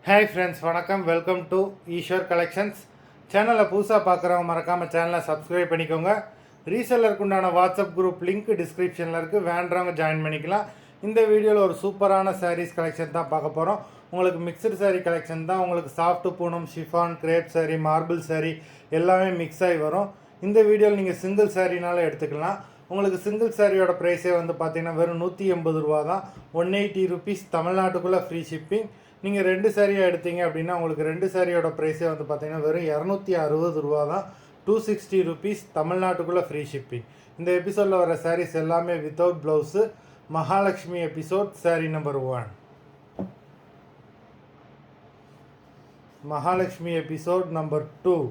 Hi friends, வணக்கம். Welcome to Eswar collections. சேனலை புதுசாக பார்க்குறவங்க மறக்காமல் சேனலை சப்ஸ்கிரைப் பண்ணிக்கோங்க. ரீசெல்லருக்கு உண்டான வாட்ஸ்அப் குரூப் லிங்க் டிஸ்கிரிப்ஷனில் இருக்குது, வேண்டவங்க ஜாயின் பண்ணிக்கலாம். இந்த வீடியோவில் ஒரு சூப்பரான சாரீஸ் கலெக்ஷன் தான் பார்க்க போகிறோம். உங்களுக்கு மிக்சடு சாரீ கலெக்ஷன் தான். உங்களுக்கு soft Poonam, chiffon, crepe sari, marble sari எல்லாமே மிக்ஸ் ஆகி வரும். இந்த வீடியோவில் நீங்கள் சிங்கிள் சாரீனாலும் எடுத்துக்கலாம். உங்களுக்கு சிங்கிள் சாரியோட ப்ரைஸே வந்து பார்த்தீங்கன்னா வெறும் 180 ரூபா தான். 180 ருபீஸ், தமிழ்நாட்டுக்குள்ளே ஃப்ரீ ஷிப்பிங். நீங்கள் 2 சாரியாக எடுத்தீங்க அப்படின்னா உங்களுக்கு 2 சாரியோட ப்ரைஸே வந்து பார்த்தீங்கன்னா வெறும் 260 ரூபா தான். 260 ருபீஸ், தமிழ்நாட்டுக்குள்ளே ஃப்ரீ ஷிப்பிங். இந்த எபிசோடில் வர சாரீஸ் எல்லாமே without blouse. Mahalakshmi episode sari number 1. Mahalakshmi episode number 2.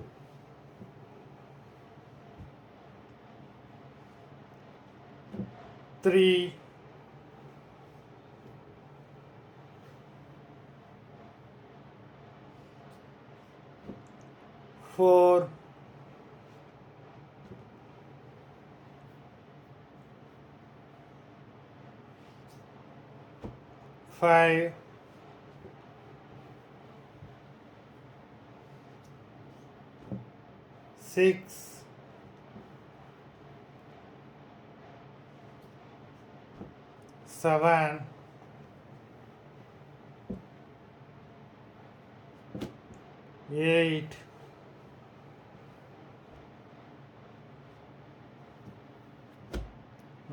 3, 4, 5, 6, 7, 8,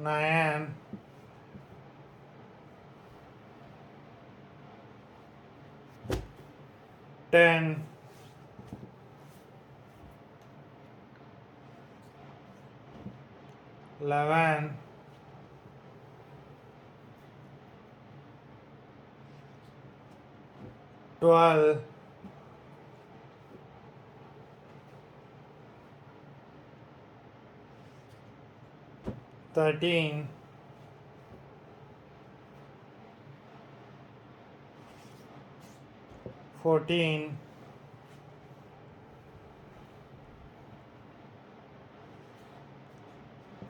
9, 10, 11, 12, 13, 14,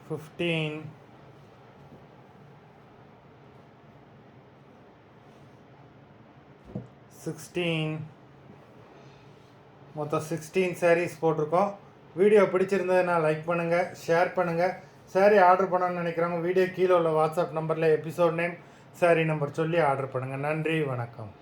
15, 16. மொத்தம் 16 சாரீஸ் போட்டிருக்கோம். வீடியோ பிடிச்சிருந்ததுன்னா லைக் பண்ணுங்கள், ஷேர் பண்ணுங்கள். சாரீ ஆர்டர் பண்ணணும்னு நினைக்கிறவங்க வீடியோ கீழே உள்ள வாட்ஸ்அப் நம்பரில் எபிசோட் நேம், சாரீ நம்பர் சொல்லி ஆர்டர் பண்ணுங்கள். நன்றி, வணக்கம்.